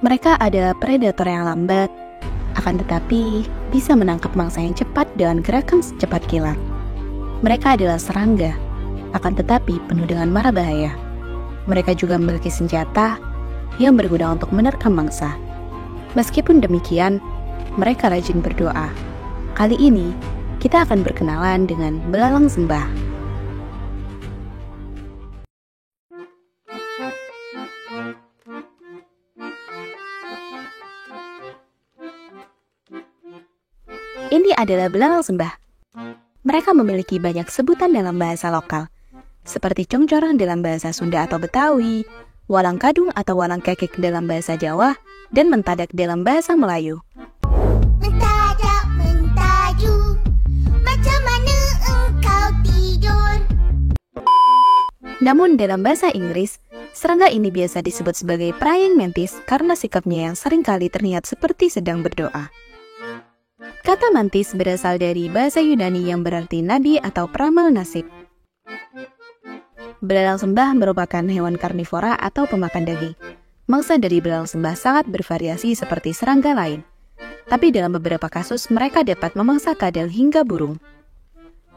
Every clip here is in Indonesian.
Mereka adalah predator yang lambat, akan tetapi bisa menangkap mangsa yang cepat dengan gerakan secepat kilat. Mereka adalah serangga, akan tetapi penuh dengan mara bahaya. Mereka juga memiliki senjata yang berguna untuk menerkam mangsa. Meskipun demikian, mereka rajin berdoa. Kali ini, kita akan berkenalan dengan belalang sembah. Ini adalah belalang sembah. Mereka memiliki banyak sebutan dalam bahasa lokal, seperti congcorang dalam bahasa Sunda atau Betawi, walang kadung atau walang kekek dalam bahasa Jawa, dan mentadak dalam bahasa Melayu. Mentadak, mentaju, macam mana engkau tidur? Namun dalam bahasa Inggris, serangga ini biasa disebut sebagai praying mantis karena sikapnya yang seringkali terlihat seperti sedang berdoa. Kata mantis berasal dari bahasa Yunani yang berarti nabi atau peramal nasib. Belalang sembah merupakan hewan karnivora atau pemakan daging. Mangsa dari belalang sembah sangat bervariasi seperti serangga lain. Tapi dalam beberapa kasus mereka dapat memangsa kadal hingga burung.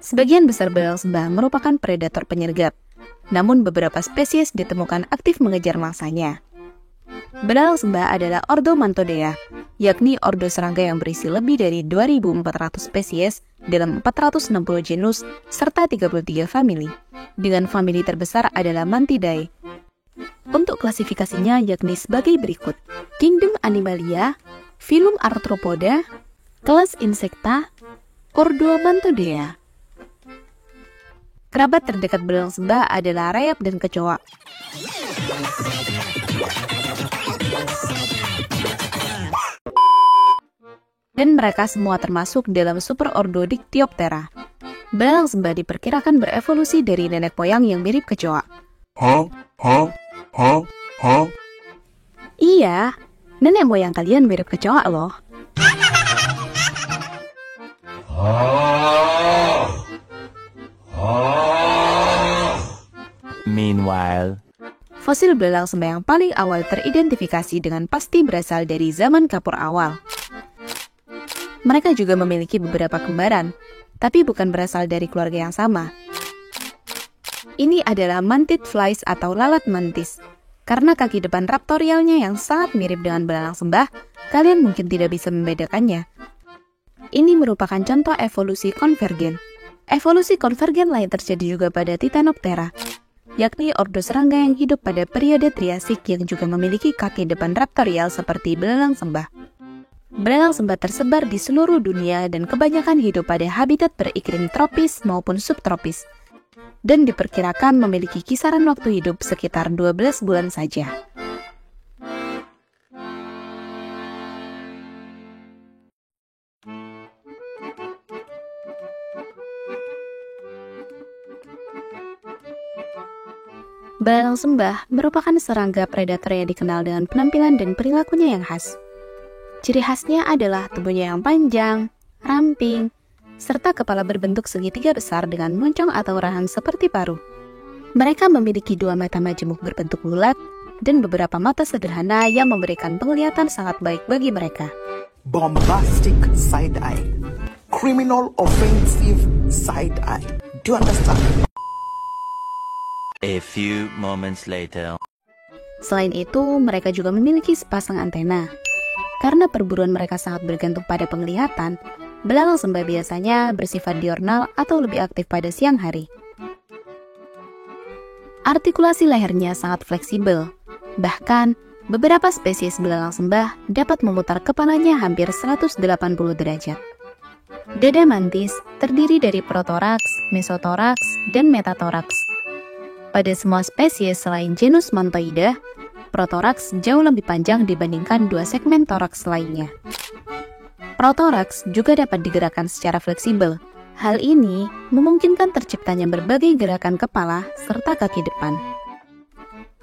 Sebagian besar belalang sembah merupakan predator penyergap. Namun beberapa spesies ditemukan aktif mengejar mangsanya. Belalang sembah adalah ordo Mantodea, yakni ordo serangga yang berisi lebih dari 2.400 spesies dalam 460 genus serta 33 famili, dengan famili terbesar adalah Mantidae. Untuk klasifikasinya yakni sebagai berikut: Kingdom Animalia, Phylum Arthropoda, kelas Insecta, ordo Mantodea. Kerabat terdekat belalang sembah adalah rayap dan kecoa. Dan mereka semua termasuk dalam superordo Dictyoptera. Belalang sembah diperkirakan berevolusi dari nenek moyang yang mirip kecoa. Iya, nenek moyang kalian mirip kecoa loh. Meanwhile, fosil belalang sembah yang paling awal teridentifikasi dengan pasti berasal dari zaman Kapur awal. Mereka juga memiliki beberapa kembaran, tapi bukan berasal dari keluarga yang sama. Ini adalah mantid flies atau lalat mantis. Karena kaki depan raptorialnya yang sangat mirip dengan belalang sembah, kalian mungkin tidak bisa membedakannya. Ini merupakan contoh evolusi konvergen. Evolusi konvergen lain terjadi juga pada Titanoptera, yakni ordo serangga yang hidup pada periode Triasik yang juga memiliki kaki depan raptorial seperti belalang sembah. Belalang sembah tersebar di seluruh dunia dan kebanyakan hidup pada habitat beriklim tropis maupun subtropis, dan diperkirakan memiliki kisaran waktu hidup sekitar 12 bulan saja. Belalang sembah merupakan serangga predator yang dikenal dengan penampilan dan perilakunya yang khas. Ciri khasnya adalah tubuhnya yang panjang, ramping, serta kepala berbentuk segitiga besar dengan moncong atau rahang seperti paruh. Mereka memiliki dua mata majemuk berbentuk bulat dan beberapa mata sederhana yang memberikan penglihatan sangat baik bagi mereka. Bombastic side eye, criminal offensive side eye. Do you understand? a few moments later. Selain itu, mereka juga memiliki sepasang antena. Karena perburuan mereka sangat bergantung pada penglihatan, belalang sembah biasanya bersifat diurnal atau lebih aktif pada siang hari. Artikulasi lehernya sangat fleksibel. Bahkan, beberapa spesies belalang sembah dapat memutar kepalanya hampir 180 derajat. Dada mantis terdiri dari protoraks, mesotoraks, dan metatoraks. Pada semua spesies selain genus Mantoida, protoraks jauh lebih panjang dibandingkan dua segmen toraks lainnya. Protoraks juga dapat digerakkan secara fleksibel. Hal ini memungkinkan terciptanya berbagai gerakan kepala serta kaki depan.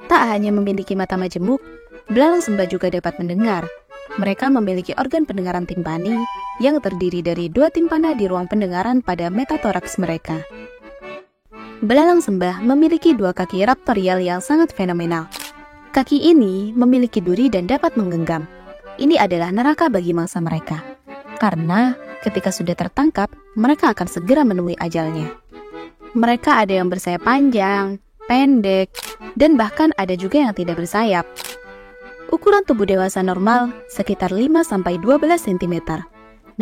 Tak hanya memiliki mata majemuk, belalang sembah juga dapat mendengar. Mereka memiliki organ pendengaran timpani yang terdiri dari dua timpana di ruang pendengaran pada metatoraks mereka. Belalang sembah memiliki dua kaki raptorial yang sangat fenomenal. Kaki ini memiliki duri dan dapat menggenggam. Ini adalah neraka bagi mangsa mereka. Karena ketika sudah tertangkap, mereka akan segera menemui ajalnya. Mereka ada yang bersayap panjang, pendek, dan bahkan ada juga yang tidak bersayap. Ukuran tubuh dewasa normal sekitar 5-12 cm.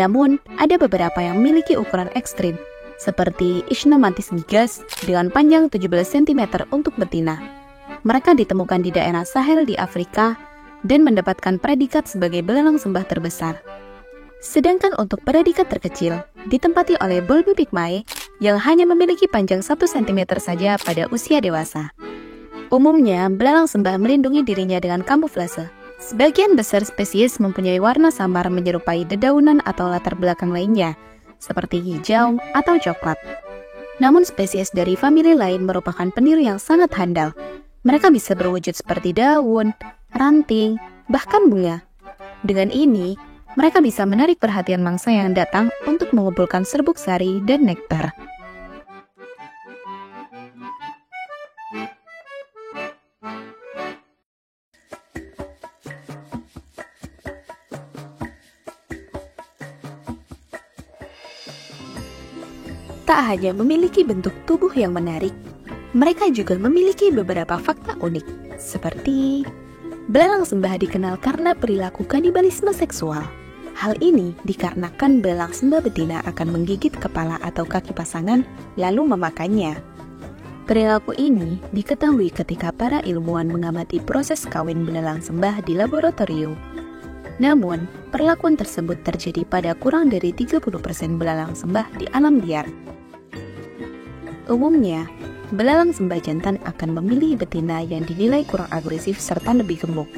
Namun, ada beberapa yang memiliki ukuran ekstrim, seperti Ichneumanthes gigas dengan panjang 17 cm untuk betina. Mereka ditemukan di daerah Sahel di Afrika dan mendapatkan predikat sebagai belalang sembah terbesar. Sedangkan untuk predikat terkecil ditempati oleh Bulbu pygmae yang hanya memiliki panjang 1 cm saja pada usia dewasa. Umumnya, belalang sembah melindungi dirinya dengan kamuflase. Sebagian besar spesies mempunyai warna samar menyerupai dedaunan atau latar belakang lainnya, seperti hijau atau coklat. Namun spesies dari famili lain merupakan peniru yang sangat handal. Mereka bisa berwujud seperti daun, ranting, bahkan bunga. Dengan ini, mereka bisa menarik perhatian mangsa yang datang untuk mengumpulkan serbuk sari dan nektar. Tak hanya memiliki bentuk tubuh yang menarik, mereka juga memiliki beberapa fakta unik, seperti belalang sembah dikenal karena perilaku kanibalisme seksual. Hal ini dikarenakan belalang sembah betina akan menggigit kepala atau kaki pasangan lalu memakannya. Perilaku ini diketahui ketika para ilmuwan mengamati proses kawin belalang sembah di laboratorium. Namun, perlakuan tersebut terjadi pada kurang dari 30% belalang sembah di alam liar. Umumnya, belalang sembah jantan akan memilih betina yang dinilai kurang agresif serta lebih gemuk.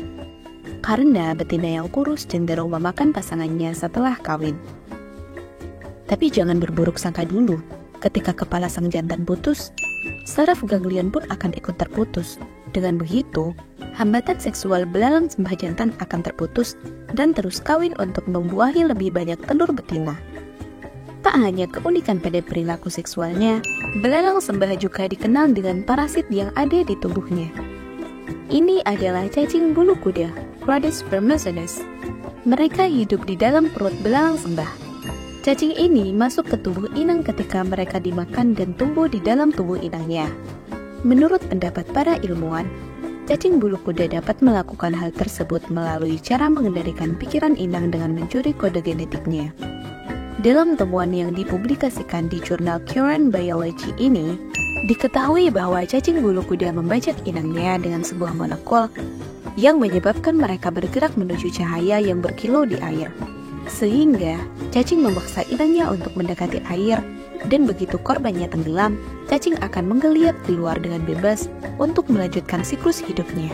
Karena betina yang kurus cenderung memakan pasangannya setelah kawin. Tapi jangan berburuk sangka dulu, ketika kepala sang jantan putus, saraf ganglion pun akan ikut terputus. Dengan begitu, hambatan seksual belalang sembah jantan akan terputus dan terus kawin untuk membuahi lebih banyak telur betina. Tak hanya keunikan pada perilaku seksualnya, belalang sembah juga dikenal dengan parasit yang ada di tubuhnya. Ini adalah cacing bulu kuda, Cladus vermiceus. Mereka hidup di dalam perut belalang sembah. Cacing ini masuk ke tubuh inang ketika mereka dimakan dan tumbuh di dalam tubuh inangnya. Menurut pendapat para ilmuwan, cacing bulu kuda dapat melakukan hal tersebut melalui cara mengendalikan pikiran inang dengan mencuri kode genetiknya. Dalam temuan yang dipublikasikan di jurnal Current Biology ini, diketahui bahwa cacing bulu kuda membajak inangnya dengan sebuah molekul yang menyebabkan mereka bergerak menuju cahaya yang berkilau di air. Sehingga, cacing memaksa inangnya untuk mendekati air, dan begitu korbannya tenggelam, cacing akan menggeliat keluar dengan bebas untuk melanjutkan siklus hidupnya.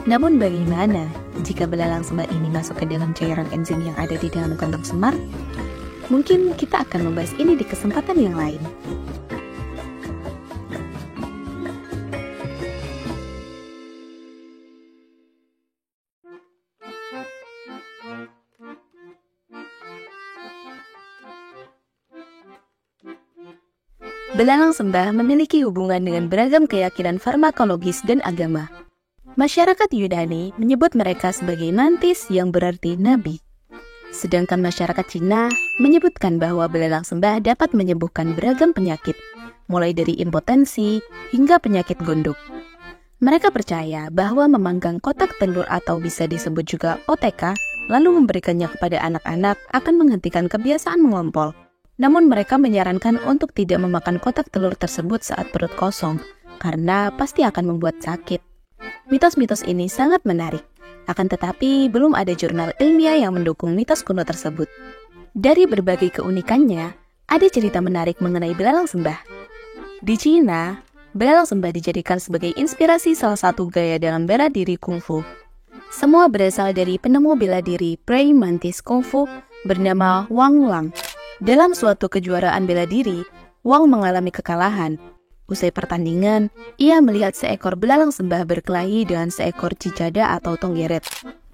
Namun bagaimana jika belalang sembah ini masuk ke dalam cairan enzim yang ada di dalam kantong semar? Mungkin kita akan membahas ini di kesempatan yang lain. Belalang sembah memiliki hubungan dengan beragam keyakinan farmakologis dan agama. Masyarakat Yunani menyebut mereka sebagai mantis yang berarti nabi. Sedangkan masyarakat Cina menyebutkan bahwa belalang sembah dapat menyembuhkan beragam penyakit, mulai dari impotensi hingga penyakit gondok. Mereka percaya bahwa memanggang kotak telur atau bisa disebut juga OTK, lalu memberikannya kepada anak-anak akan menghentikan kebiasaan mengompol. Namun mereka menyarankan untuk tidak memakan kotak telur tersebut saat perut kosong, karena pasti akan membuat sakit. Mitos-mitos ini sangat menarik. Akan tetapi, belum ada jurnal ilmiah yang mendukung mitos kuno tersebut. Dari berbagai keunikannya, ada cerita menarik mengenai belalang sembah. Di Cina, belalang sembah dijadikan sebagai inspirasi salah satu gaya dalam bela diri kungfu. Semua berasal dari penemu bela diri praying mantis kungfu bernama Wang Lang. Dalam suatu kejuaraan bela diri, Wang mengalami kekalahan. Usai pertandingan, ia melihat seekor belalang sembah berkelahi dengan seekor cicada atau tonggeret.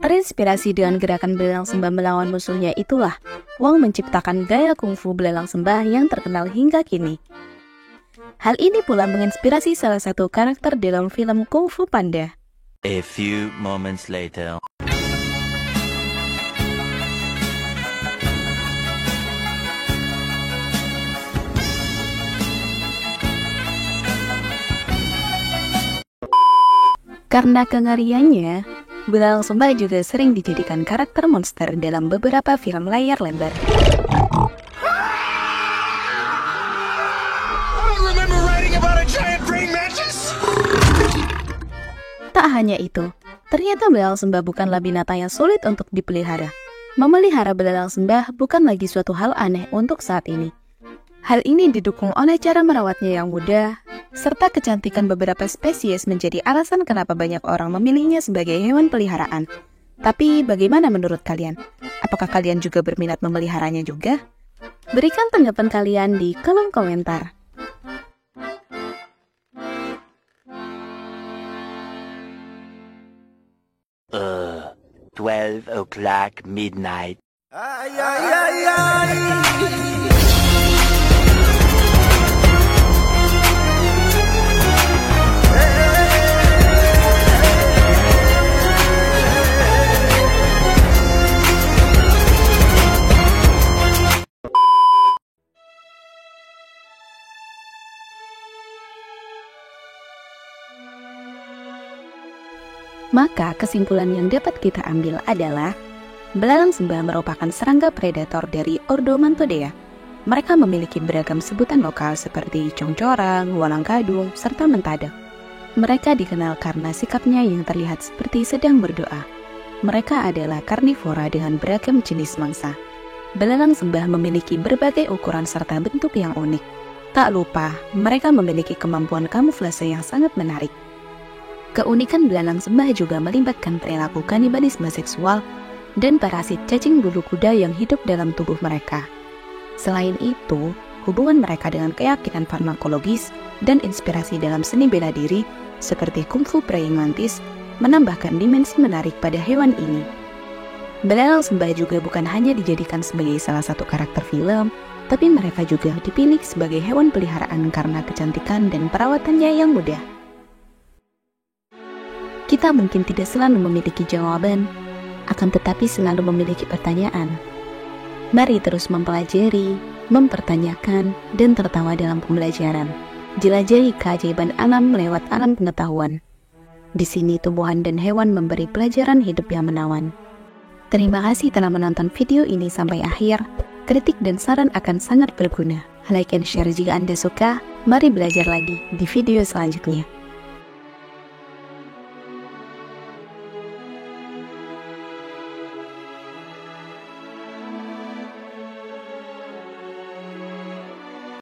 Terinspirasi dengan gerakan belalang sembah melawan musuhnya itulah, Wang menciptakan gaya kungfu belalang sembah yang terkenal hingga kini. Hal ini pula menginspirasi salah satu karakter dalam film Kung Fu Panda. A few moments later. Karena kengeriannya, belalang sembah juga sering dijadikan karakter monster dalam beberapa film layar lebar. Tak hanya itu, ternyata belalang sembah bukanlah binatang yang sulit untuk dipelihara. Memelihara belalang sembah bukan lagi suatu hal aneh untuk saat ini. Hal ini didukung oleh cara merawatnya yang mudah, serta kecantikan beberapa spesies menjadi alasan kenapa banyak orang memilihnya sebagai hewan peliharaan. Tapi bagaimana menurut kalian? Apakah kalian juga berminat memeliharanya juga? Berikan tanggapan kalian di kolom komentar. Uh, 12 o'clock midnight. Maka kesimpulan yang dapat kita ambil adalah belalang sembah merupakan serangga predator dari ordo Mantodea. Mereka memiliki beragam sebutan lokal seperti congcorang, walang kadung, serta mentadak. Mereka dikenal karena sikapnya yang terlihat seperti sedang berdoa. Mereka adalah karnivora dengan beragam jenis mangsa. Belalang sembah memiliki berbagai ukuran serta bentuk yang unik. Tak lupa, mereka memiliki kemampuan kamuflase yang sangat menarik. Keunikan belalang sembah juga melibatkan perilaku kanibalisme seksual dan parasit cacing bulu kuda yang hidup dalam tubuh mereka. Selain itu, hubungan mereka dengan keyakinan farmakologis dan inspirasi dalam seni bela diri seperti kungfu praying mantis menambahkan dimensi menarik pada hewan ini. Belalang sembah juga bukan hanya dijadikan sebagai salah satu karakter film, tapi mereka juga dipilih sebagai hewan peliharaan karena kecantikan dan perawatannya yang mudah. Kita mungkin tidak selalu memiliki jawaban, akan tetapi selalu memiliki pertanyaan. Mari terus mempelajari, mempertanyakan, dan tertawa dalam pembelajaran. Jelajahi keajaiban alam lewat alam pengetahuan. Di sini tumbuhan dan hewan memberi pelajaran hidup yang menawan. Terima kasih telah menonton video ini sampai akhir. Kritik dan saran akan sangat berguna. Like and share jika Anda suka. Mari belajar lagi di video selanjutnya.